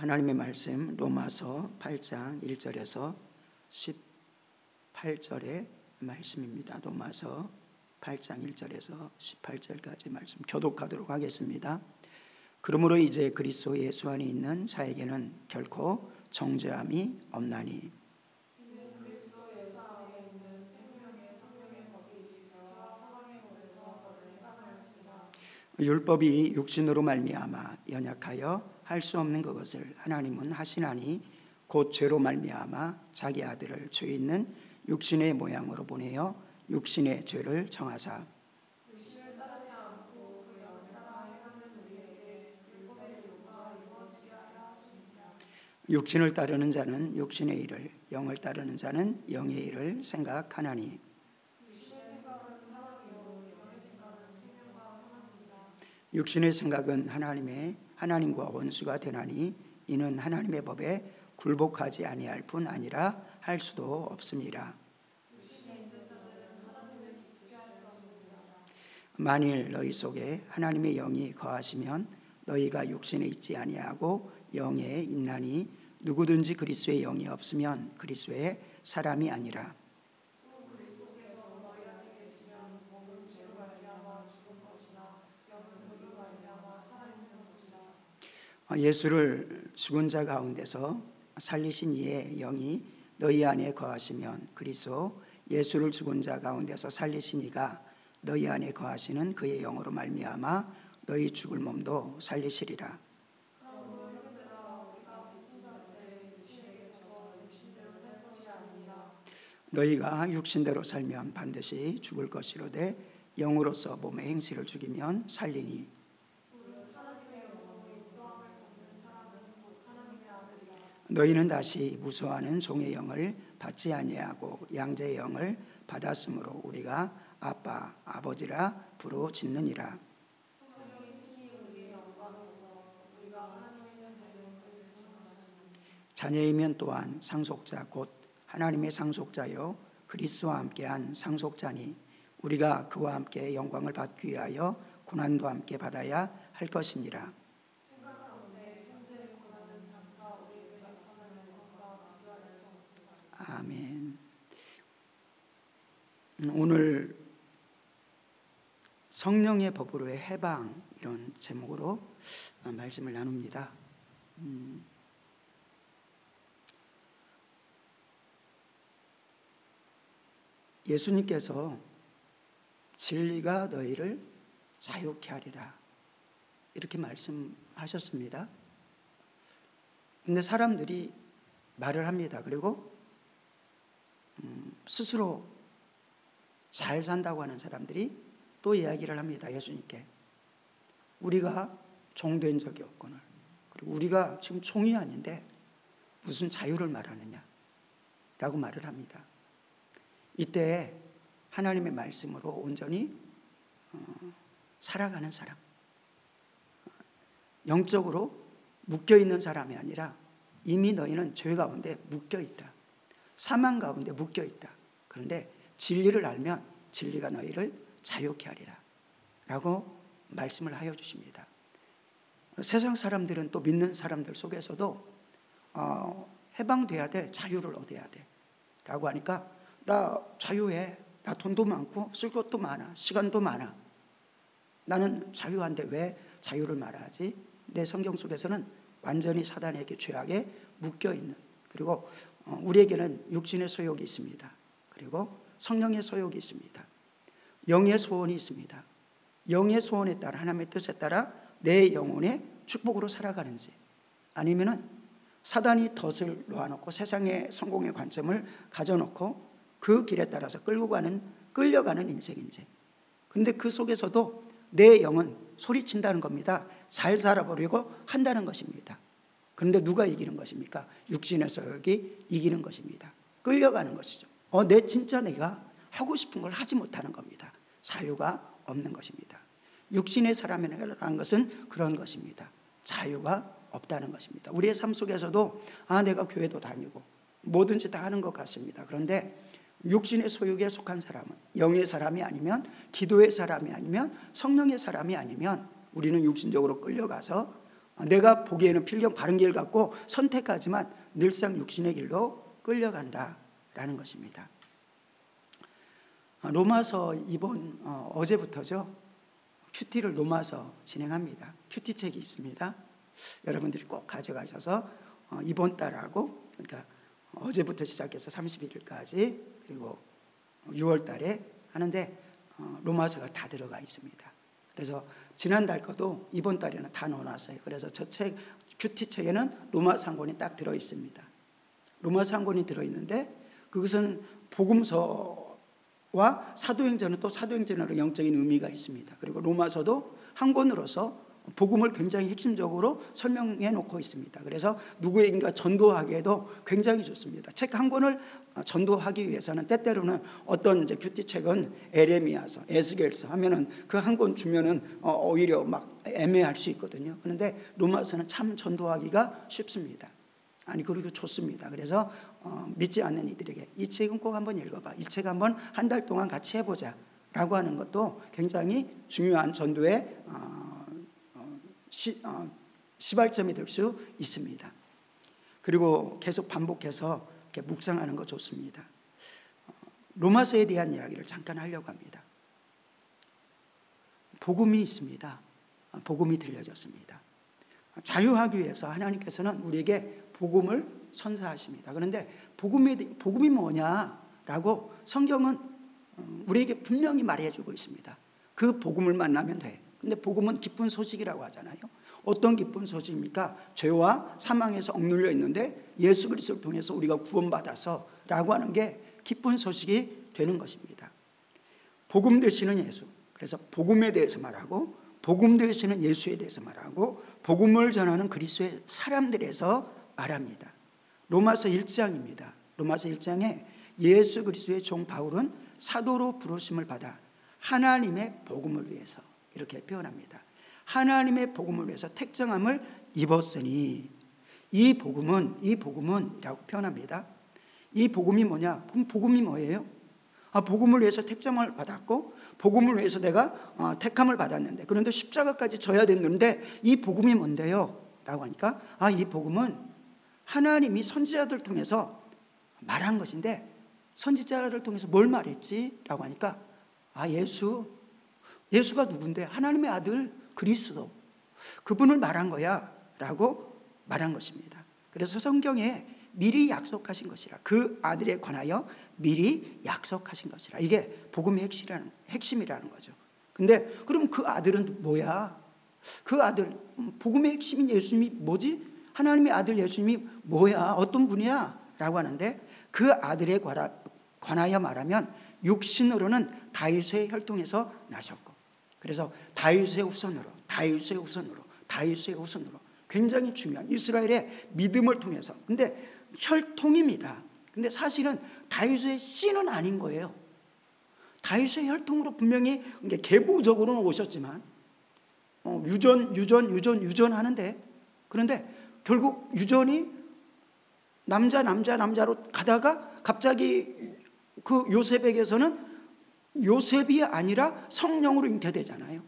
하나님의 말씀 로마서 8장 1절에서 18절의 말씀입니다. 로마서 8장 1절에서 18절까지 말씀 교독하도록 하겠습니다. 그러므로 이제 그리스도 예수 안에 있는 자에게는 결코 정죄함이 없나니 율법이 육신으로 말미암아 연약하여 할 수 없는 그것을 하나님은 하시나니 곧 죄로 말미암아 자기 아들을 죄 있는 육신의 모양으로 보내어 육신의 죄를 정하사 육신을 따르지 않고 그 영을 따라 행하는 우리에게 율법의 요구가 이루어지게 하려 하심이라. 육신을 따르는 자는 육신의 일을, 영을 따르는 자는 영의 일을 생각하나니 육신의 생각은 사망이요 영의 생각은 생명과 평안입니다. 육신의 생각은 하나님과 원수가 되나니 이는 하나님의 법에 굴복하지 아니할 뿐 아니라 할 수도 없습니다. 육신에 있는 자는 하나님을 기쁘게 할 수 없습니다. 만일 너희 속에 하나님의 영이 거하시면 너희가 육신에 있지 아니하고 영에 있나니 누구든지 그리스도의 영이 없으면 그리스도의 사람이 아니라. 또 그리스도께서 너희 안에 계시면 몸은 죄로 말미암아 죽은 것이나 영은 의로 말미암아 살아있는 것이라. 예수를 죽은 자 가운데서 살리신 이의 영이 너희 안에 거하시면 그리스도 예수를 죽은 자 가운데서 살리신 이가 너희 안에 거하시는 그의 영으로 말미암아 너희 죽을 몸도 살리시리라. 그러므로 형제들아 우리가 빚진 자인데 육신에게 져서 육신대로 살 것이 아니라 너희가 육신대로 살면 반드시 죽을 것이로되 영으로서 몸의 행실을 죽이면 살리니 우리는 하나님의 영으로 인도함을 받는 사람은 곧 하나님의 아들이라. 너희는 다시 무서워하는 종의 영을 받지 아니하고 양자의 영을 받았으므로 우리가 아빠 아버지라 부르짖느니라. 성령이 친히 우리의 영광을 얻어 우리가 하나님의 자녀인 것을 증언하시니 자녀이면 또한 상속자 곧 하나님의 상속자요 그리스도와 함께한 상속자니 우리가 그와 함께 영광을 받기 위하여 고난도 함께 받아야 할 것이니라. 생각 가운데 현재의 고난은 장차 우리에게 나타날 영광과 비교할 수 없다. 아멘. 오늘 성령의 법으로의 해방 이런 제목으로 말씀을 나눕니다. 예수님께서 진리가 너희를 자유케 하리라 이렇게 말씀하셨습니다. 근데 사람들이 말을 합니다. 그리고 스스로 잘 산다고 하는 사람들이 또 이야기를 합니다. 예수님께 우리가 종된 적이 없거늘 그리고 우리가 지금 종이 아닌데 무슨 자유를 말하느냐 라고 말을 합니다. 이때 하나님의 말씀으로 온전히 살아가는 사람, 영적으로 묶여있는 사람이 아니라 이미 너희는 죄 가운데 묶여있다. 사망 가운데 묶여있다. 그런데 진리를 알면 진리가 너희를 자유케 하리라 라고 말씀을 하여 주십니다. 세상 사람들은 또 믿는 사람들 속에서도 해방돼야 돼, 자유를 얻어야 돼 라고 하니까 나 자유해, 나 돈도 많고 쓸 것도 많아, 시간도 많아, 나는 자유한데 왜 자유를 말하지? 내 성경 속에서는 완전히 사단에게 죄악에 묶여있는, 그리고 우리에게는 육신의 소욕이 있습니다. 그리고 성령의 소욕이 있습니다. 영의 소원이 있습니다. 영의 소원에 따라 하나님의 뜻에 따라 내 영혼의 축복으로 살아가는지, 아니면은 사단이 덫을 놓아놓고 세상의 성공의 관점을 가져놓고 그 길에 따라서 끌려가는 인생인지. 근데 그 속에서도 내 영은 소리친다는 겁니다. 잘 살아보려고 한다는 것입니다. 그런데 누가 이기는 것입니까? 육신의 소욕이 이기는 것입니다. 끌려가는 것이죠. 진짜 내가 하고 싶은 걸 하지 못하는 겁니다. 자유가 없는 것입니다. 육신의 사람이라는 것은 그런 것입니다. 자유가 없다는 것입니다. 우리의 삶 속에서도 내가 교회도 다니고 뭐든지 다 하는 것 같습니다. 그런데 육신의 소욕에 속한 사람은, 영의 사람이 아니면, 기도의 사람이 아니면, 성령의 사람이 아니면 우리는 육신적으로 끌려가서 내가 보기에는 필경 바른 길 같고 선택하지만 늘상 육신의 길로 끌려간다라는 것입니다. 로마서 이번 어제부터죠. 큐티를 로마서 진행합니다. 큐티 책이 있습니다. 여러분들이 꼭 가져가셔서 이번 달하고, 그러니까 어제부터 시작해서 31일까지 그리고 6월 달에 하는데 로마서가 다 들어가 있습니다. 그래서 지난달 것도 이번 달에는 다 넣어놨어요. 그래서 저 책, 큐티 책에는 로마서 한 권이 딱 들어 있습니다. 로마서 한 권이 들어 있는데 그것은 복음서와 사도행전은 또 사도행전으로 영적인 의미가 있습니다. 그리고 로마서도 한 권으로서 복음을 굉장히 핵심적으로 설명해 놓고 있습니다. 그래서 누구에게인가 전도하기에도 굉장히 좋습니다. 책 한 권을 전도하기 위해서는 때때로는 어떤 이제 큐티 책은 에레미야서, 에스겔서 하면은 그 한 권 주면은 오히려 막 애매할 수 있거든요. 그런데 로마서는 참 전도하기가 쉽습니다. 아니 그리고 좋습니다. 그래서 믿지 않는 이들에게 이 책은 꼭 한번 읽어봐. 이 책 한번 한 달 동안 같이 해보자 라고 하는 것도 굉장히 중요한 전도의 시발점이 될 수 있습니다. 그리고 계속 반복해서 이렇게 묵상하는 거 좋습니다. 로마서에 대한 이야기를 잠깐 하려고 합니다. 복음이 있습니다. 복음이 들려졌습니다. 자유하기 위해서 하나님께서는 우리에게 복음을 선사하십니다. 그런데 복음이 뭐냐라고 성경은 우리에게 분명히 말해주고 있습니다. 그 복음을 만나면 돼. 근데 복음은 기쁜 소식이라고 하잖아요. 어떤 기쁜 소식입니까? 죄와 사망에서 억눌려 있는데 예수 그리스도를 통해서 우리가 구원받아서 라고 하는 게 기쁜 소식이 되는 것입니다. 복음 되시는 예수, 그래서 복음에 대해서 말하고 복음 되시는 예수에 대해서 말하고 복음을 전하는 그리스도의 사람들에서 말합니다. 로마서 1장입니다. 로마서 1장에 예수 그리스도의 종 바울은 사도로 부르심을 받아 하나님의 복음을 위해서 이렇게 표현합니다. 하나님의 복음을 위해서 택정함을 입었으니 이 복음은이라고 표현합니다. 이 복음이 뭐냐? 그럼 복음이 뭐예요? 복음을 위해서 택정함을 받았고 복음을 위해서 내가 택함을 받았는데 그런데 십자가까지 져야 됐는데 이 복음이 뭔데요? 라고 하니까 이 복음은 하나님이 선지자들 통해서 말한 것인데 선지자를 통해서 뭘 말했지? 라고 하니까 예수가 누군데? 하나님의 아들 그리스도 그분을 말한 거야 라고 말한 것입니다. 그래서 성경에 미리 약속하신 것이라 그 아들에 관하여 미리 약속하신 것이라 이게 복음의 핵심이라는 거죠. 근데 그럼 그 아들은 뭐야? 그 아들 복음의 핵심인 예수님이 뭐지? 하나님의 아들 예수님이 뭐야? 어떤 분이야? 라고 하는데 그 아들에 관하여 말하면 육신으로는 다윗의 혈통에서 나셨고 그래서 다윗의 후손으로 굉장히 중요한 이스라엘의 믿음을 통해서 근데 혈통입니다. 근데 사실은 다윗의 씨는 아닌 거예요. 다윗의 혈통으로 분명히 계보적으로는 오셨지만 유전 하는데 그런데 결국 유전이 남자로 가다가 갑자기 그 요셉에게서는 요셉이 아니라 성령으로 잉태되잖아요.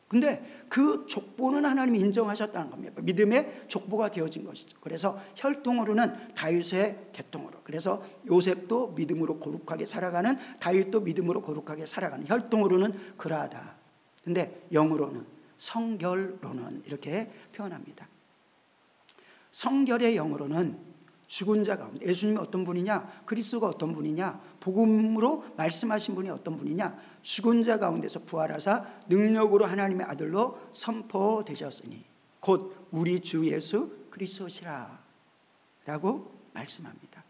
근데 그 족보는 하나님이 인정하셨다는 겁니다. 믿음의 족보가 되어진 것이죠. 그래서 혈통으로는 다윗의 계통으로 그래서 요셉도 믿음으로 거룩하게 살아가는 다윗도 믿음으로 거룩하게 살아가는 혈통으로는 그러하다. 근데 영으로는 성결로는 이렇게 표현합니다. 성결의 영으로는 죽은 자 가운데 예수님이 어떤 분이냐 그리스도가 어떤 분이냐 복음으로 말씀하신 분이 어떤 분이냐 죽은 자 가운데서 부활하사 능력으로 하나님의 아들로 선포되셨으니 곧 우리 주 예수 그리스도시라 라고 말씀합니다.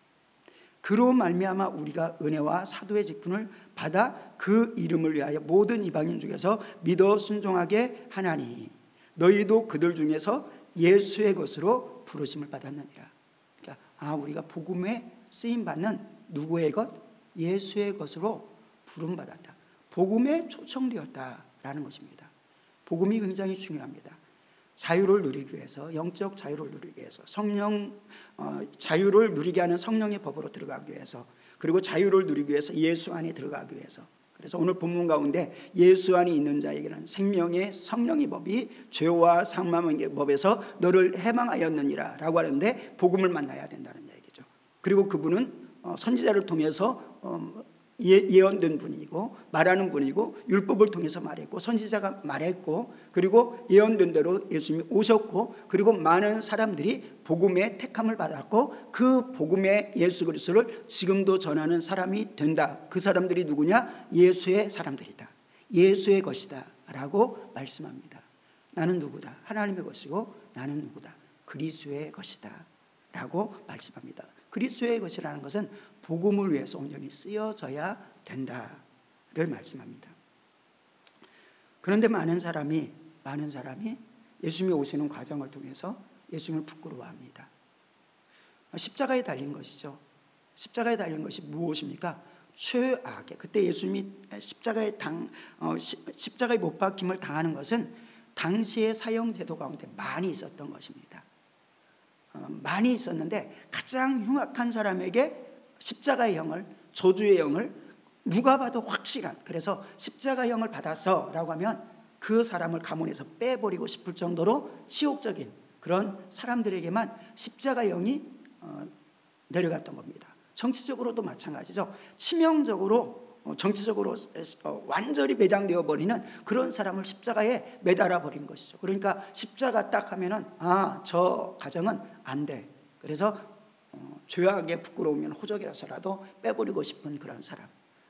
그로 말미암아 우리가 은혜와 사도의 직분을 받아 그 이름을 위하여 모든 이방인 중에서 믿어 순종하게 하나니 너희도 그들 중에서 예수의 것으로 부르심을 받았느니라. 우리가 복음에 쓰임받는 누구의 것? 예수의 것으로 부름받았다. 복음에 초청되었다라는 것입니다. 복음이 굉장히 중요합니다. 자유를 누리기 위해서 영적 자유를 누리기 위해서 자유를 누리게 하는 성령의 법으로 들어가기 위해서 그리고 자유를 누리기 위해서 예수 안에 들어가기 위해서 그래서 오늘 본문 가운데 예수 안에 있는 자에게는 생명의 성령의 법이 죄와 사망의 법에서 너를 해방하였느니라 라고 하는데 복음을 만나야 된다는 얘기죠. 그리고 그분은 선지자를 통해서 예언된 분이고 말하는 분이고 율법을 통해서 말했고 선지자가 말했고 그리고 예언된 대로 예수님이 오셨고 그리고 많은 사람들이 복음의 택함을 받았고 그 복음의 예수 그리스도를 지금도 전하는 사람이 된다. 그 사람들이 누구냐? 예수의 사람들이다. 예수의 것이다 라고 말씀합니다. 나는 누구다? 하나님의 것이고 나는 누구다? 그리스도의 것이다 라고 말씀합니다. 그리스도의 것이라는 것은 복음을 위해서 온전히 쓰여져야 된다를 말씀합니다. 그런데 많은 사람이 예수님이 오시는 과정을 통해서 예수님을 부끄러워합니다. 십자가에 달린 것이죠. 십자가에 달린 것이 무엇입니까? 최악의, 그때 예수님이 십자가에 못 박힘을 당하는 것은 당시의 사형 제도 가운데 많이 있었던 것입니다. 많이 있었는데 가장 흉악한 사람에게 십자가의 형을, 저주의 형을 누가 봐도 확실한, 그래서 십자가형을 받아서라고 하면 그 사람을 가문에서 빼버리고 싶을 정도로 치욕적인 그런 사람들에게만 십자가형이 내려갔던 겁니다. 정치적으로도 마찬가지죠. 치명적으로 정치적으로 완전히 매장되어 버리는 그런 사람을 십자가에 매달아 버린 것이죠. 그러니까 십자가 딱 하면은 저 가정은 안 돼. 그래서 죄악에 부끄러우면 호적이라서라도 빼버리고 싶은 그런 사람.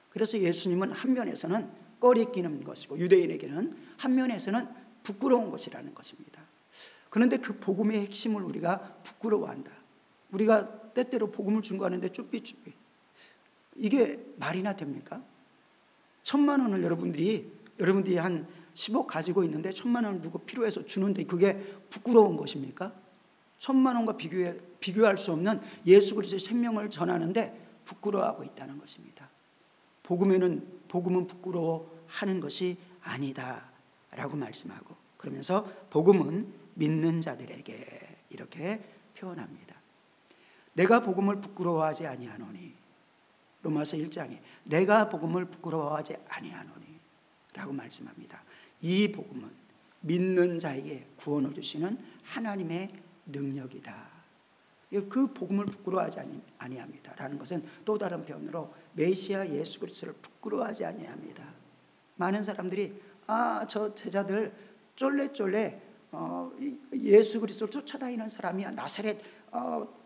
그래서 예수님은 한 면에서는 꺼리끼는 것이고 유대인에게는 한 면에서는 부끄러운 것이라는 것입니다. 그런데 그 복음의 핵심을 우리가 부끄러워한다. 우리가 때때로 복음을 증거하는데 쭈삣쭈삣. 이게 말이나 됩니까? 1,000만 원을 여러분들이 한 10억 가지고 있는데 1,000만 원을 누구 필요해서 주는데 그게 부끄러운 것입니까? 1,000만 원과 비교할 수 없는 예수 그리스도의 생명을 전하는데 부끄러워하고 있다는 것입니다. 복음은 부끄러워하는 것이 아니다라고 말씀하고, 그러면서 복음은 믿는 자들에게 이렇게 표현합니다. 내가 복음을 부끄러워하지 아니하노니, 로마서 1장에 내가 복음을 부끄러워하지 아니하노니 라고 말씀합니다. 이 복음은 믿는 자에게 구원을 주시는 하나님의 능력이다. 그 복음을 부끄러워하지 아니합니다 라는 것은 또 다른 표현으로 메시아 예수 그리스도를 부끄러워하지 아니합니다. 많은 사람들이 저 제자들 쫄래쫄래 예수 그리스도를 쫓아다니는 사람이야, 나사렛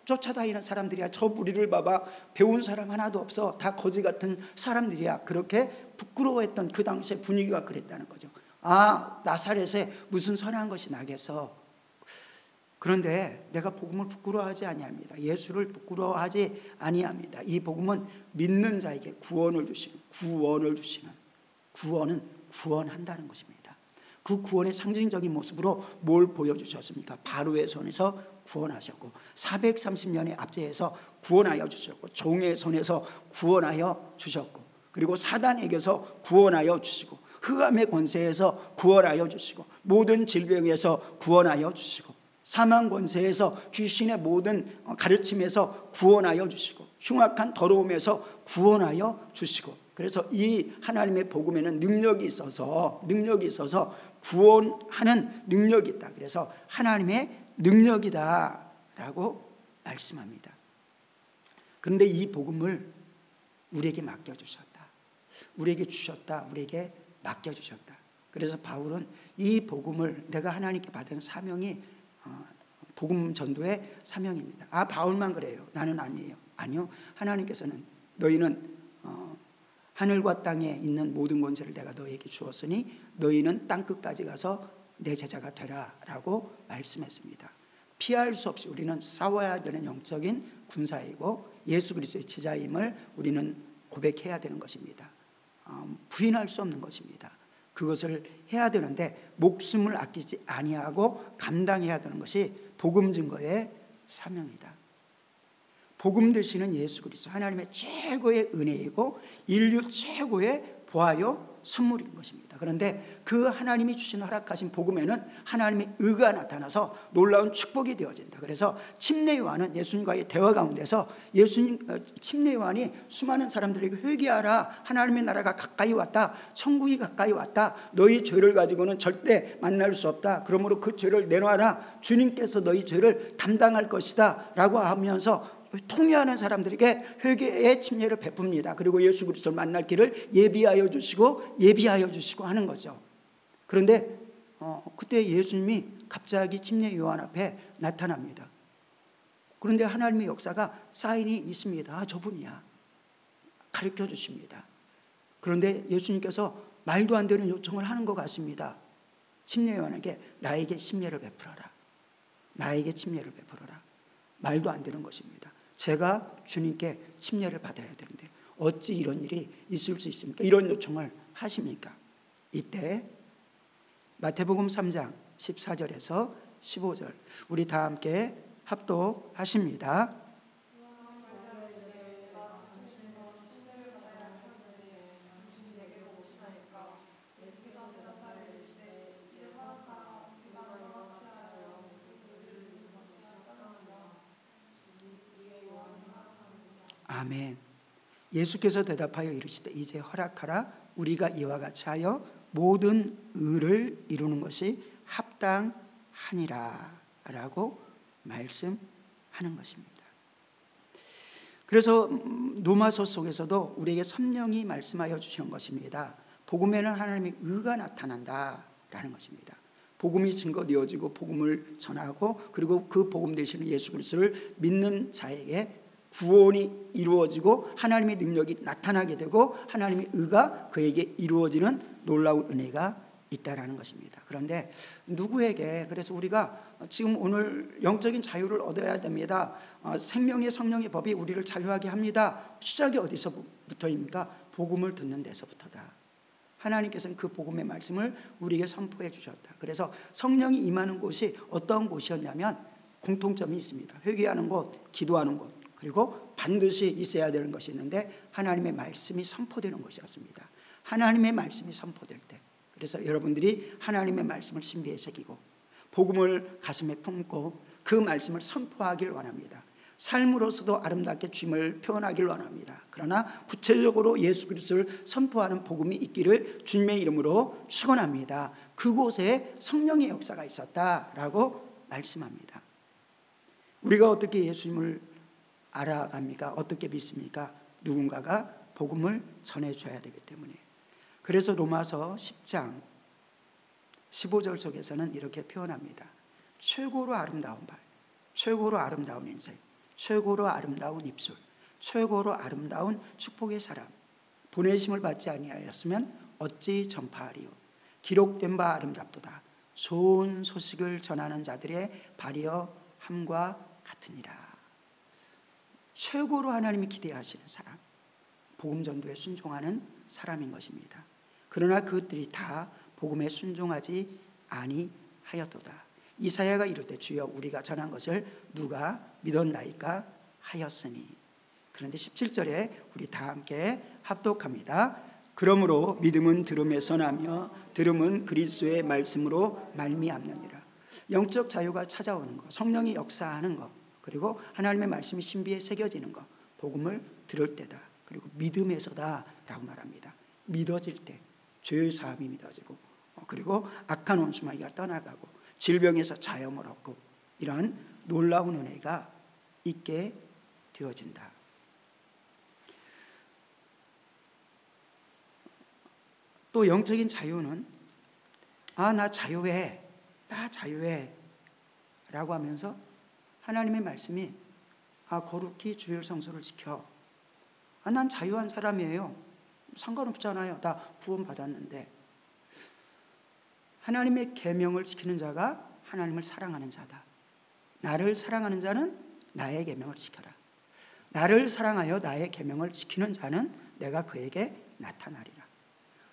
쫓아다니는 사람들이야, 저 무리를 봐봐, 배운 사람 하나도 없어, 다 거지 같은 사람들이야. 그렇게 부끄러워했던 그 당시의 분위기가 그랬다는 거죠. 나사렛에 무슨 선한 것이 나겠어. 그런데 내가 복음을 부끄러워하지 아니합니다. 예수를 부끄러워하지 아니합니다. 이 복음은 믿는 자에게 구원을 주시는, 구원은 구원한다는 것입니다. 그 구원의 상징적인 모습으로 뭘 보여주셨습니까? 바로의 손에서 구원하셨고 430년의 압제에서 구원하여 주셨고 종의 손에서 구원하여 주셨고 그리고 사단에게서 구원하여 주시고 흑암의 권세에서 구원하여 주시고 모든 질병에서 구원하여 주시고 사망 권세에서 귀신의 모든 가르침에서 구원하여 주시고 흉악한 더러움에서 구원하여 주시고, 그래서 이 하나님의 복음에는 능력이 있어서 구원하는 능력이 있다. 그래서 하나님의 능력이다 라고 말씀합니다. 그런데 이 복음을 우리에게 맡겨주셨다. 우리에게 주셨다. 우리에게 맡겨주셨다. 그래서 바울은 이 복음을, 내가 하나님께 받은 사명이 복음 전도의 사명입니다. 바울만 그래요. 나는 아니에요. 아니요. 하나님께서는 너희는 하늘과 땅에 있는 모든 권세를 내가 너희에게 주었으니 너희는 땅끝까지 가서 내 제자가 되라 라고 말씀했습니다. 피할 수 없이 우리는 싸워야 되는 영적인 군사이고 예수 그리스도의 제자임을 우리는 고백해야 되는 것입니다. 부인할 수 없는 것입니다. 그것을 해야 되는데 목숨을 아끼지 아니하고 감당해야 되는 것이 복음 증거의 사명이다. 복음 되시는 예수 그리스도, 하나님의 최고의 은혜이고 인류 최고의 보아요 선물인 것입니다. 그런데 그 하나님이 주신 허락하신 복음에는 하나님의 의가 나타나서 놀라운 축복이 되어진다. 그래서 침례 요한은 예수님과의 대화 가운데서 침례 요한이 수많은 사람들에게 회개하라, 하나님의 나라가 가까이 왔다, 천국이 가까이 왔다, 너희 죄를 가지고는 절대 만날 수 없다, 그러므로 그 죄를 내놓아라, 주님께서 너희 죄를 담당할 것이다 라고 하면서 통회하는 사람들에게 회개의 침례를 베풉니다. 그리고 예수 그리스도를 만날 길을 예비하여 주시고 하는 거죠. 그런데 그때 예수님이 갑자기 침례 요한 앞에 나타납니다. 그런데 하나님의 역사가 사인이 있습니다. 저분이야. 가르쳐 주십니다. 그런데 예수님께서 말도 안 되는 요청을 하는 것 같습니다. 침례 요한에게 나에게 침례를 베풀어라. 나에게 침례를 베풀어라. 말도 안 되는 것입니다. 제가 주님께 침례를 받아야 되는데 어찌 이런 일이 있을 수 있습니까? 이런 요청을 하십니까? 이때 마태복음 3장 14절에서 15절 우리 다 함께 합독하십니다. 아멘. 예수께서 대답하여 이르시되 이제 허락하라. 우리가 이와 같이 하여 모든 의를 이루는 것이 합당하니라 라고 말씀하는 것입니다. 그래서 로마서 속에서도 우리에게 성령이 말씀하여 주시는 것입니다. 복음에는 하나님의 의가 나타난다라는 것입니다. 복음이 증거되어지고 복음을 전하고 그리고 그 복음 되시는 예수 그리스도를 믿는 자에게 구원이 이루어지고 하나님의 능력이 나타나게 되고 하나님의 의가 그에게 이루어지는 놀라운 은혜가 있다라는 것입니다. 그런데 누구에게, 그래서 우리가 지금 오늘 영적인 자유를 얻어야 됩니다. 생명의 성령의 법이 우리를 자유하게 합니다. 시작이 어디서부터입니까? 복음을 듣는 데서부터다. 하나님께서는 그 복음의 말씀을 우리에게 선포해 주셨다. 그래서 성령이 임하는 곳이 어떤 곳이었냐면 공통점이 있습니다. 회개하는 곳, 기도하는 곳, 그리고 반드시 있어야 되는 것이 있는데 하나님의 말씀이 선포되는 것이었습니다. 하나님의 말씀이 선포될 때, 그래서 여러분들이 하나님의 말씀을 신비에 새기고 복음을 가슴에 품고 그 말씀을 선포하길 원합니다. 삶으로서도 아름답게 주님을 표현하길 원합니다. 그러나 구체적으로 예수 그리스도를 선포하는 복음이 있기를 주님의 이름으로 축원합니다. 그곳에 성령의 역사가 있었다라고 말씀합니다. 우리가 어떻게 예수님을 알아갑니까? 어떻게 믿습니까? 누군가가 복음을 전해줘야 되기 때문에. 그래서 로마서 10장 15절 속에서는 이렇게 표현합니다. 최고로 아름다운 발, 최고로 아름다운 인생, 최고로 아름다운 입술, 최고로 아름다운 축복의 사람, 보내심을 받지 아니하였으면 어찌 전파하리요. 기록된 바 아름답도다. 좋은 소식을 전하는 자들의 발이여 함과 같으니라. 최고로 하나님이 기대하시는 사람, 복음 전도에 순종하는 사람인 것입니다. 그러나 그것들이 다 복음에 순종하지 아니하였도다. 이사야가 이르되 주여 우리가 전한 것을 누가 믿었나이까 하였으니. 그런데 17절에 우리 다 함께 합독합니다. 그러므로 믿음은 들음에서 나며 들음은 그리스도의 말씀으로 말미암느니라. 영적 자유가 찾아오는 것, 성령이 역사하는 것, 그리고 하나님의 말씀이 신비에 새겨지는 것, 복음을 들을 때다. 그리고 믿음에서다 라고 말합니다. 믿어질 때 죄의 사함이 믿어지고 그리고 악한 원수마귀가 떠나가고 질병에서 자유를 얻고 이러한 놀라운 은혜가 있게 되어진다. 또 영적인 자유는 나 자유해, 나 자유해 라고 하면서 하나님의 말씀이 거룩히 주일 성소를 지켜. 난 자유한 사람이에요. 상관없잖아요. 나 구원받았는데. 하나님의 계명을 지키는 자가 하나님을 사랑하는 자다. 나를 사랑하는 자는 나의 계명을 지켜라. 나를 사랑하여 나의 계명을 지키는 자는 내가 그에게 나타나리라.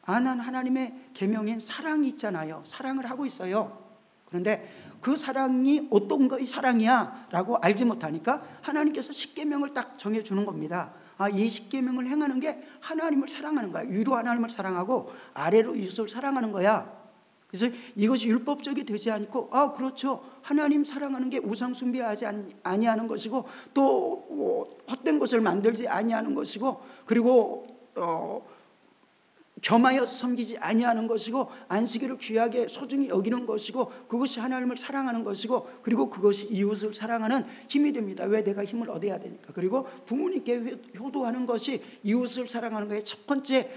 난 하나님의 계명인 사랑이 있잖아요. 사랑을 하고 있어요. 그런데 그 사랑이 어떤 것이 사랑이야 라고 알지 못하니까 하나님께서 십계명을 딱 정해주는 겁니다. 이 십계명을 행하는 게 하나님을 사랑하는 거야. 위로 하나님을 사랑하고 아래로 이웃을 사랑하는 거야. 그래서 이것이 율법적이 되지 않고 그렇죠. 하나님 사랑하는 게 우상 숭배하지 아니하는 것이고 또 헛된 것을 만들지 아니하는 것이고 그리고 겸하여 섬기지 아니하는 것이고 안식일을 귀하게 소중히 여기는 것이고 그것이 하나님을 사랑하는 것이고 그리고 그것이 이웃을 사랑하는 힘이 됩니다. 왜? 내가 힘을 얻어야 되니까. 그리고 부모님께 효도하는 것이 이웃을 사랑하는 것의 첫 번째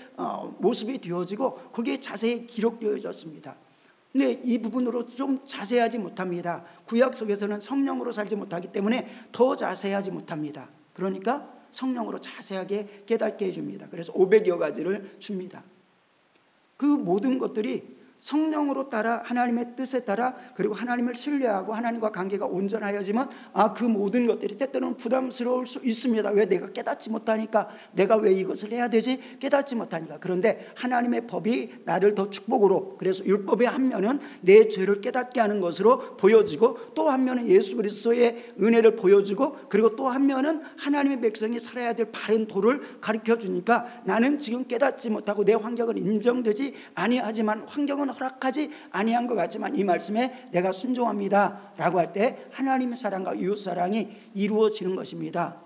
모습이 되어지고 거기에 자세히 기록되어졌습니다. 근데 이 부분으로 좀 자세하지 못합니다. 구약 속에서는 성령으로 살지 못하기 때문에 더 자세하지 못합니다. 그러니까 성령으로 자세하게 깨닫게 해줍니다. 그래서 500여 가지를 줍니다. 그 모든 것들이 성령으로 따라 하나님의 뜻에 따라 그리고 하나님을 신뢰하고 하나님과 관계가 온전하여지만 그 모든 것들이 때때로는 부담스러울 수 있습니다. 왜? 내가 깨닫지 못하니까. 내가 왜 이것을 해야 되지? 깨닫지 못하니까. 그런데 하나님의 법이 나를 더 축복으로, 그래서 율법의 한 면은 내 죄를 깨닫게 하는 것으로 보여지고 또 한 면은 예수 그리스도의 은혜를 보여주고 그리고 또 한 면은 하나님의 백성이 살아야 될 바른 도를 가르쳐 주니까 나는 지금 깨닫지 못하고 내 환경은 인정되지 아니하지만 환경은 허락하지 아니한 것 같지만 이 말씀에 내가 순종합니다 라고 할 때 하나님의 사랑과 이웃사랑이 이루어지는 것입니다.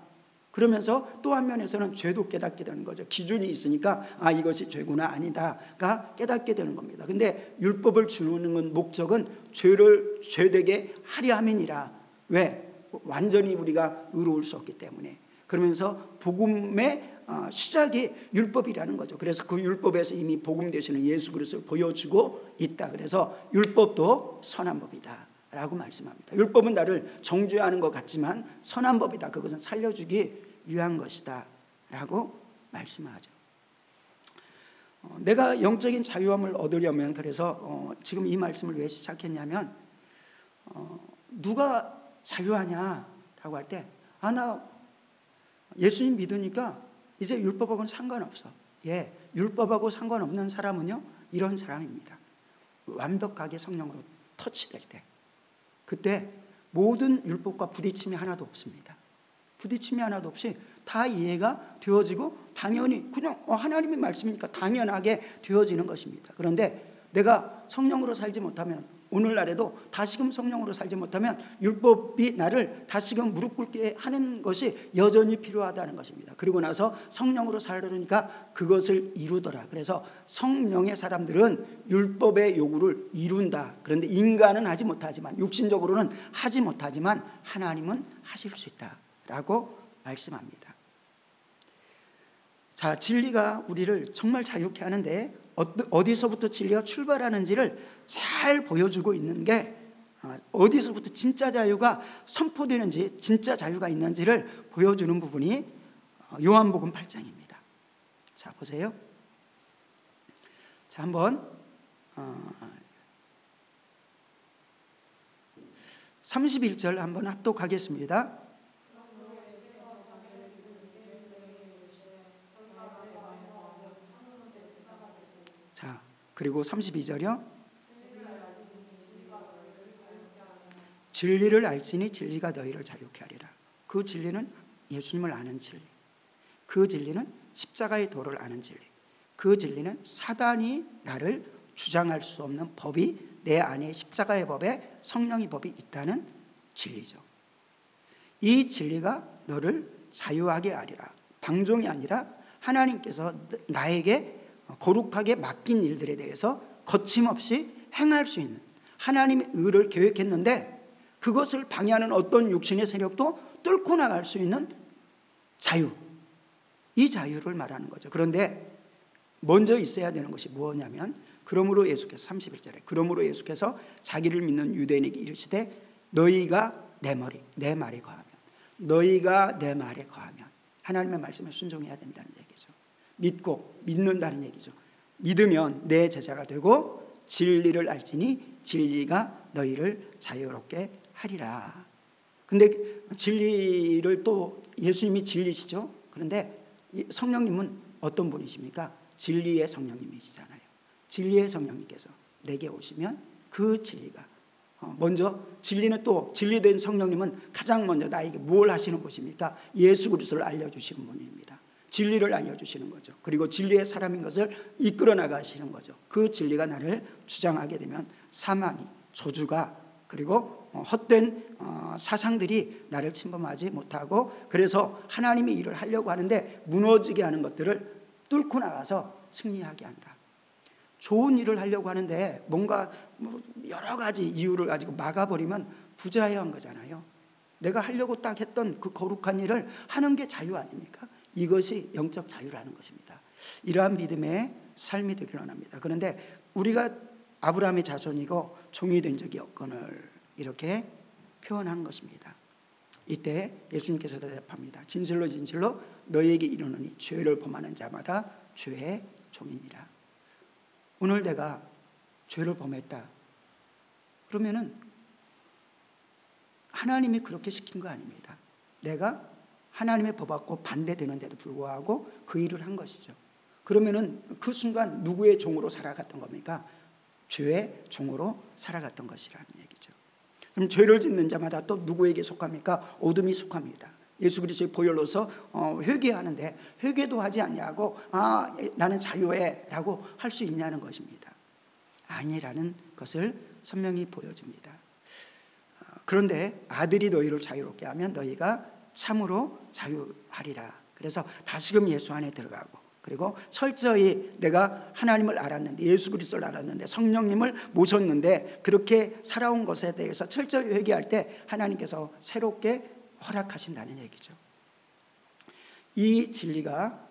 그러면서 또 한 면에서는 죄도 깨닫게 되는 거죠. 기준이 있으니까 이것이 죄구나 아니다가 깨닫게 되는 겁니다. 근데 율법을 주는 목적은 죄를 죄되게 하려 함이니라. 왜? 완전히 우리가 의로울 수 없기 때문에. 그러면서 복음의 시작이 율법이라는 거죠. 그래서 그 율법에서 이미 복음 되시는 예수 그리스도를 보여주고 있다. 그래서 율법도 선한 법이다 라고 말씀합니다. 율법은 나를 정죄하는 것 같지만 선한 법이다. 그것은 살려주기 위한 것이다 라고 말씀하죠. 내가 영적인 자유함을 얻으려면 그래서 지금 이 말씀을 왜 시작했냐면 누가 자유하냐 라고 할 때 나 예수님 믿으니까 이제 율법하고는 상관없어. 율법하고 상관없는 사람은요 이런 사람입니다. 완벽하게 성령으로 터치될 때 그때 모든 율법과 부딪힘이 하나도 없습니다. 부딪힘이 하나도 없이 다 이해가 되어지고 당연히 그냥 하나님의 말씀이니까 당연하게 되어지는 것입니다. 그런데 내가 성령으로 살지 못하면 오늘날에도 다시금 성령으로 살지 못하면 율법이 나를 다시금 무릎 꿇게 하는 것이 여전히 필요하다는 것입니다. 그리고 나서 성령으로 살려니까 그것을 이루더라. 그래서 성령의 사람들은 율법의 요구를 이룬다. 그런데 인간은 하지 못하지만 육신적으로는 하지 못하지만 하나님은 하실 수 있다라고 말씀합니다. 자, 진리가 우리를 정말 자유케 하는데 어디서부터 진리가 출발하는지를 잘 보여주고 있는 게 어디서부터 진짜 자유가 선포되는지 진짜 자유가 있는지를 보여주는 부분이 요한복음 8장입니다. 자, 보세요. 자, 한번 31절 한번 합독하겠습니다. 자, 그리고 32절이요. 진리를 알지니 진리가 너희를 자유케 하리라. 그 진리는 예수님을 아는 진리. 그 진리는 십자가의 도를 아는 진리. 그 진리는 사단이 나를 주장할 수 없는 법이 내 안에 십자가의 법에 성령의 법이 있다는 진리죠. 이 진리가 너를 자유하게 하리라. 방종이 아니라 하나님께서 나에게 거룩하게 맡긴 일들에 대해서 거침없이 행할 수 있는 하나님의 의를 계획했는데 그것을 방해하는 어떤 육신의 세력도 뚫고 나갈 수 있는 자유, 이 자유를 말하는 거죠. 그런데 먼저 있어야 되는 것이 뭐냐면 그러므로 예수께서 31절에 그러므로 예수께서 자기를 믿는 유대인에게 이르시되 너희가 내 말에 거하면 너희가 내 말에 거하면 하나님의 말씀에 순종해야 된다는 얘기죠. 믿고 믿는다는 얘기죠. 믿으면 내 제자가 되고 진리를 알지니 진리가 너희를 자유롭게 하리라. 근데 진리를 또 예수님이 진리시죠. 그런데 성령님은 어떤 분이십니까? 진리의 성령님이시잖아요. 진리의 성령님께서 내게 오시면 그 진리가 먼저 진리는 또 진리된 성령님은 가장 먼저 나에게 뭘 하시는 분입니까? 예수 그리스도를 알려주시는 분입니다. 진리를 알려주시는 거죠. 그리고 진리의 사람인 것을 이끌어 나가시는 거죠. 그 진리가 나를 주장하게 되면 사망이, 저주가, 그리고 헛된 사상들이 나를 침범하지 못하고, 그래서 하나님의 일을 하려고 하는데 무너지게 하는 것들을 뚫고 나가서 승리하게 한다. 좋은 일을 하려고 하는데 뭔가 여러 가지 이유를 가지고 막아버리면 부자유한 거잖아요. 내가 하려고 딱 했던 그 거룩한 일을 하는 게 자유 아닙니까? 이것이 영적 자유라는 것입니다. 이러한 믿음의 삶이 되기를 원합니다. 그런데 우리가 아브라함의 자손이고 종이 된 적이 없거늘 이렇게 표현한 것입니다. 이때 예수님께서 대답합니다. 진실로 진실로 너희에게 이르노니 죄를 범하는 자마다 죄의 종이니라. 오늘 내가 죄를 범했다. 그러면은 하나님이 그렇게 시킨 거 아닙니다. 내가 하나님의 법하고 반대되는데도 불구하고 그 일을 한 것이죠. 그러면은 그 순간 누구의 종으로 살아갔던 겁니까? 죄의 종으로 살아갔던 것이라는 얘기죠. 그럼 죄를 짓는 자마다 또 누구에게 속합니까? 어둠이 속합니다. 예수 그리스도의 보혈로서 회개하는데 회개도 하지 않냐고 나는 자유해 라고 할 수 있냐는 것입니다. 아니라는 것을 선명히 보여줍니다. 그런데 아들이 너희를 자유롭게 하면 너희가 참으로 자유하리라. 그래서 다시금 예수 안에 들어가고, 그리고 철저히 내가 하나님을 알았는데, 예수 그리스도를 알았는데, 성령님을 모셨는데 그렇게 살아온 것에 대해서 철저히 회개할 때 하나님께서 새롭게 허락하신다는 얘기죠. 이 진리가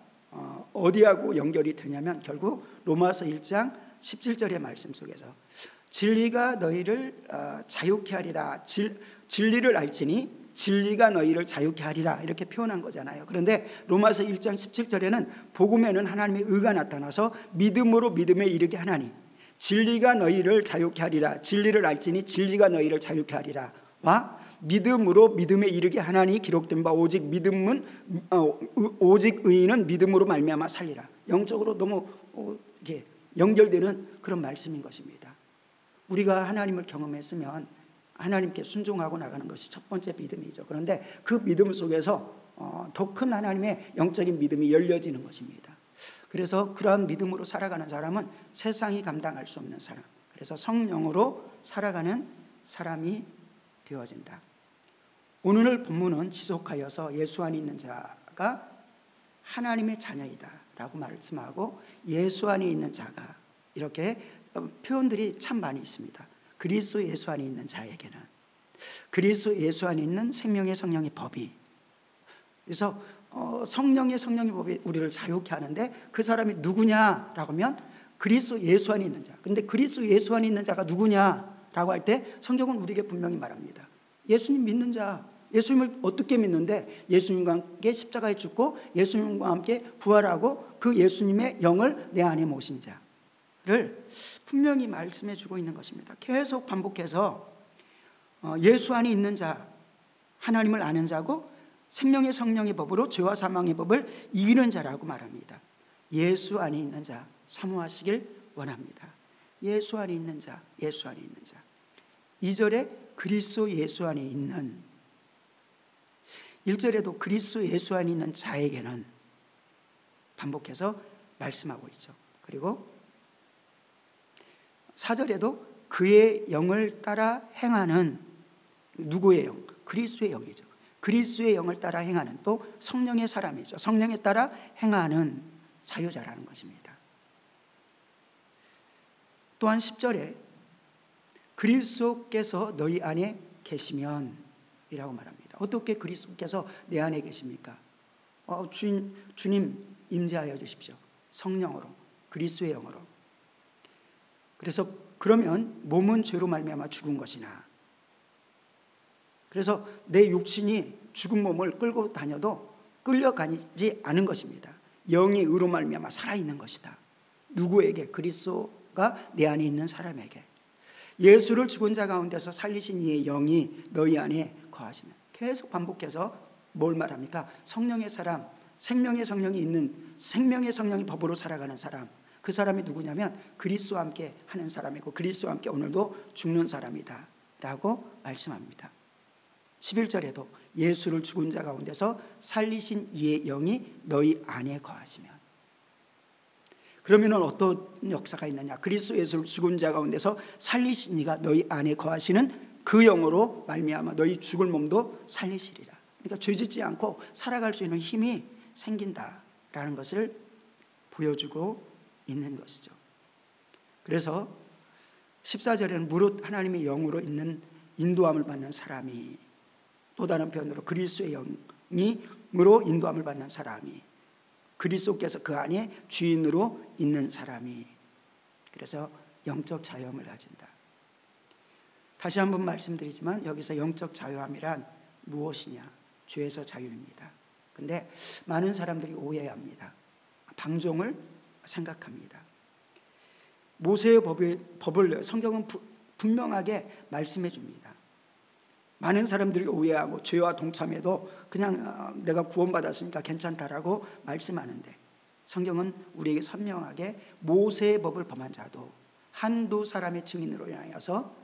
어디하고 연결이 되냐면 결국 로마서 1장 17절의 말씀 속에서 진리가 너희를 자유케 하리라, 진리를 알지니 진리가 너희를 자유케 하리라 이렇게 표현한 거잖아요. 그런데 로마서 1장 17절에는 복음에는 하나님의 의가 나타나서 믿음으로 믿음에 이르게 하나니 진리가 너희를 자유케 하리라, 진리를 알지니 진리가 너희를 자유케 하리라 와 믿음으로 믿음에 이르게 하나니 기록된 바 오직 의인은 믿음으로 말미암아 살리라. 영적으로 너무 이렇게 연결되는 그런 말씀인 것입니다. 우리가 하나님을 경험했으면 하나님께 순종하고 나가는 것이 첫 번째 믿음이죠. 그런데 그 믿음 속에서 더 큰 하나님의 영적인 믿음이 열려지는 것입니다. 그래서 그러한 믿음으로 살아가는 사람은 세상이 감당할 수 없는 사람, 그래서 성령으로 살아가는 사람이 되어진다. 오늘 본문은 지속하여서 예수 안에 있는 자가 하나님의 자녀이다 라고 말씀하고, 예수 안에 있는 자가, 이렇게 표현들이 참 많이 있습니다. 그리스도 예수 안에 있는 자에게는, 그리스도 예수 안에 있는 생명의 성령의 법이, 그래서 성령의 법이 우리를 자유케 하는데 그 사람이 누구냐라고 하면 그리스도 예수 안에 있는 자. 근데 그리스도 예수 안에 있는 자가 누구냐라고 할 때 성경은 우리에게 분명히 말합니다. 예수님 믿는 자. 예수님을 어떻게 믿는데? 예수님과 함께 십자가에 죽고 예수님과 함께 부활하고 그 예수님의 영을 내 안에 모신 자를 분명히 말씀해 주고 있는 것입니다. 계속 반복해서 예수 안에 있는 자, 하나님을 아는 자고 생명의 성령의 법으로 죄와 사망의 법을 이기는 자라고 말합니다. 예수 안에 있는 자 사모하시길 원합니다. 예수 안에 있는 자, 예수 안에 있는 자. 2절에 그리스도 예수 안에 있는, 1절에도 그리스도 예수 안에 있는 자에게는 반복해서 말씀하고 있죠. 그리고 4절에도 그의 영을 따라 행하는, 누구의 영? 그리스도의 영이죠. 그리스도의 영을 따라 행하는, 또 성령의 사람이죠. 성령에 따라 행하는 자유자라는 것입니다. 또한 10절에 그리스도께서 너희 안에 계시면 이라고 말합니다. 어떻게 그리스도께서 내 안에 계십니까? 주님 임재하여 주십시오. 성령으로, 그리스도의 영으로. 그래서 그러면 몸은 죄로 말미암아 죽은 것이나, 그래서 내 육신이 죽은 몸을 끌고 다녀도 끌려가지 않은 것입니다. 영이 의로 말미암아 살아있는 것이다. 누구에게? 그리스도가 내 안에 있는 사람에게. 예수를 죽은 자 가운데서 살리신 이의 영이 너희 안에 거하시면. 계속 반복해서 뭘 말합니까? 성령의 사람, 생명의 성령이 있는, 생명의 성령이 법으로 살아가는 사람, 그 사람이 누구냐면 그리스도와 함께 하는 사람이고 그리스도와 함께 오늘도 죽는 사람이다 라고 말씀합니다. 11절에도 예수를 죽은 자 가운데서 살리신 이의 영이 너희 안에 거하시면. 그러면 어떤 역사가 있느냐? 그리스도 예수를 죽은 자 가운데서 살리신 이가 너희 안에 거하시는 그 영으로 말미암아 너희 죽을 몸도 살리시리라. 그러니까 죄짓지 않고 살아갈 수 있는 힘이 생긴다라는 것을 보여주고 있는 것이죠. 그래서 14절에는 무릇 하나님의 영으로 있는 인도함을 받는 사람이, 또 다른 표현으로 그리스도의 영으로 인도함을 받는 사람이, 그리스도께서 그 안에 주인으로 있는 사람이, 그래서 영적 자유함을 가진다. 다시 한번 말씀드리지만 여기서 영적 자유함이란 무엇이냐? 죄에서 자유입니다. 근데 많은 사람들이 오해합니다. 방종을 생각합니다. 모세의 법을 성경은 분명하게 말씀해 줍니다. 많은 사람들이 오해하고 죄와 동참해도 그냥 내가 구원받았으니까 괜찮다라고 말씀하는데, 성경은 우리에게 선명하게 모세의 법을 범한 자도 한두 사람의 증인으로 인하여서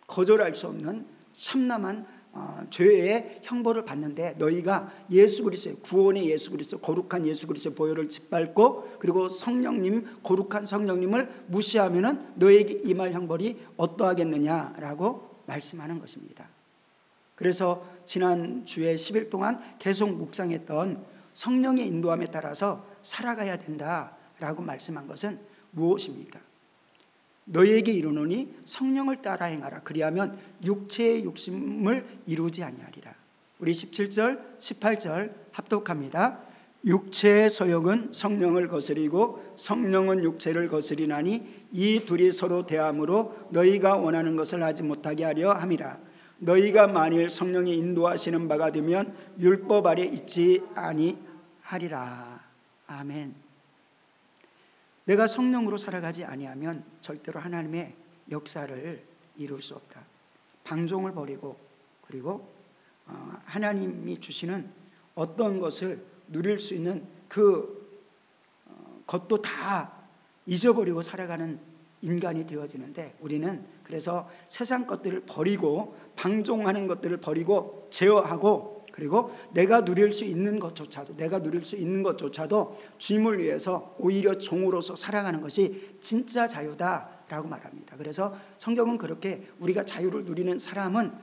거절할 수 없는 참남한 죄의 형벌을 받는데, 너희가 예수 그리스도의 구원의 예수 그리스도, 거룩한 예수 그리스도의 보혈을 짓밟고 그리고 성령님, 거룩한 성령님을 무시하면은 너희에게 임할 형벌이 어떠하겠느냐라고 말씀하는 것입니다. 그래서 지난 주에 10일 동안 계속 묵상했던 성령의 인도함에 따라서 살아가야 된다라고 말씀한 것은 무엇입니까? 너희에게 이르노니 성령을 따라 행하라. 그리하면 육체의 욕심을 이루지 아니하리라. 우리 17절, 18절 합독합니다. 육체의 소욕은 성령을 거스리고 성령은 육체를 거스리나니 이 둘이 서로 대함으로 너희가 원하는 것을 하지 못하게 하려 함이라. 너희가 만일 성령이 인도하시는 바가 되면 율법 아래 있지 아니하리라. 아멘. 내가 성령으로 살아가지 아니하면 절대로 하나님의 역사를 이룰 수 없다. 방종을 버리고 그리고 하나님이 주시는 어떤 것을 누릴 수 있는 그 것도 다 잊어버리고 살아가는 인간이 되어지는데, 우리는 그래서 세상 것들을 버리고 방종하는 것들을 버리고 제어하고, 그리고 내가 누릴 수 있는 것조차도 주님을 위해서 오히려 종으로서 살아가는 것이 진짜 자유다라고 말합니다. 그래서 성경은 그렇게 우리가 자유를 누리는 사람은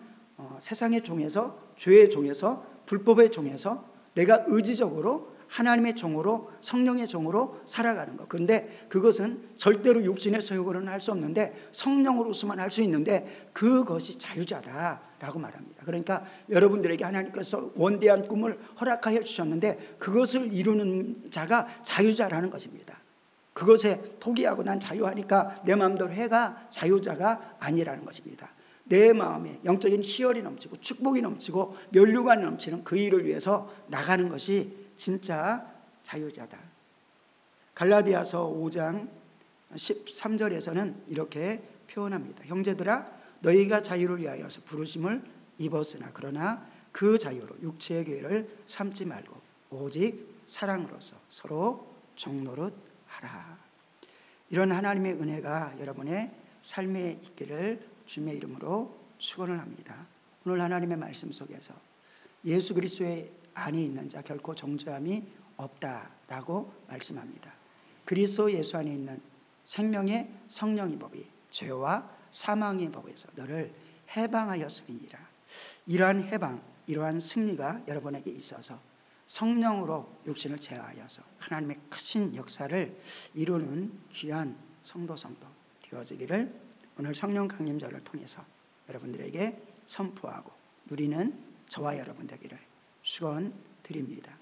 세상의 종에서, 죄의 종에서, 불법의 종에서 내가 의지적으로 하나님의 종으로, 성령의 종으로 살아가는 것. 그런데 그것은 절대로 육신의 소욕으로는 할 수 없는데 성령으로서만 할 수 있는데 그것이 자유자다라고 말합니다. 그러니까 여러분들에게 하나님께서 원대한 꿈을 허락하여 주셨는데 그것을 이루는 자가 자유자라는 것입니다. 그것에 포기하고 난 자유하니까 내 마음대로 해가 자유자가 아니라는 것입니다. 내 마음에 영적인 희열이 넘치고 축복이 넘치고 면류관이 넘치는 그 일을 위해서 나가는 것이 진짜 자유자다. 갈라디아서 5장 13절에서는 이렇게 표현합니다. 형제들아, 너희가 자유를 위하여서 부르심을 입었으나 그러나 그 자유로 육체의 계를 삼지 말고 오직 사랑으로서 서로 종노릇 하라. 이런 하나님의 은혜가 여러분의 삶에 있기를 주님의 이름으로 축원을 합니다. 오늘 하나님의 말씀 속에서 예수 그리스도의 안에 있는 자 결코 정죄함이 없다라고 말씀합니다. 그리스도 예수 안에 있는 생명의 성령의 법이 죄와 사망의 법에서 너를 해방하였음이니라. 이러한 해방, 이러한 승리가 여러분에게 있어서 성령으로 육신을 제어하여서 하나님의 크신 역사를 이루는 귀한 성도 되어지기를 오늘 성령 강림절을 통해서 여러분들에게 선포하고 누리는 저와 여러분 되기를 축원드립니다.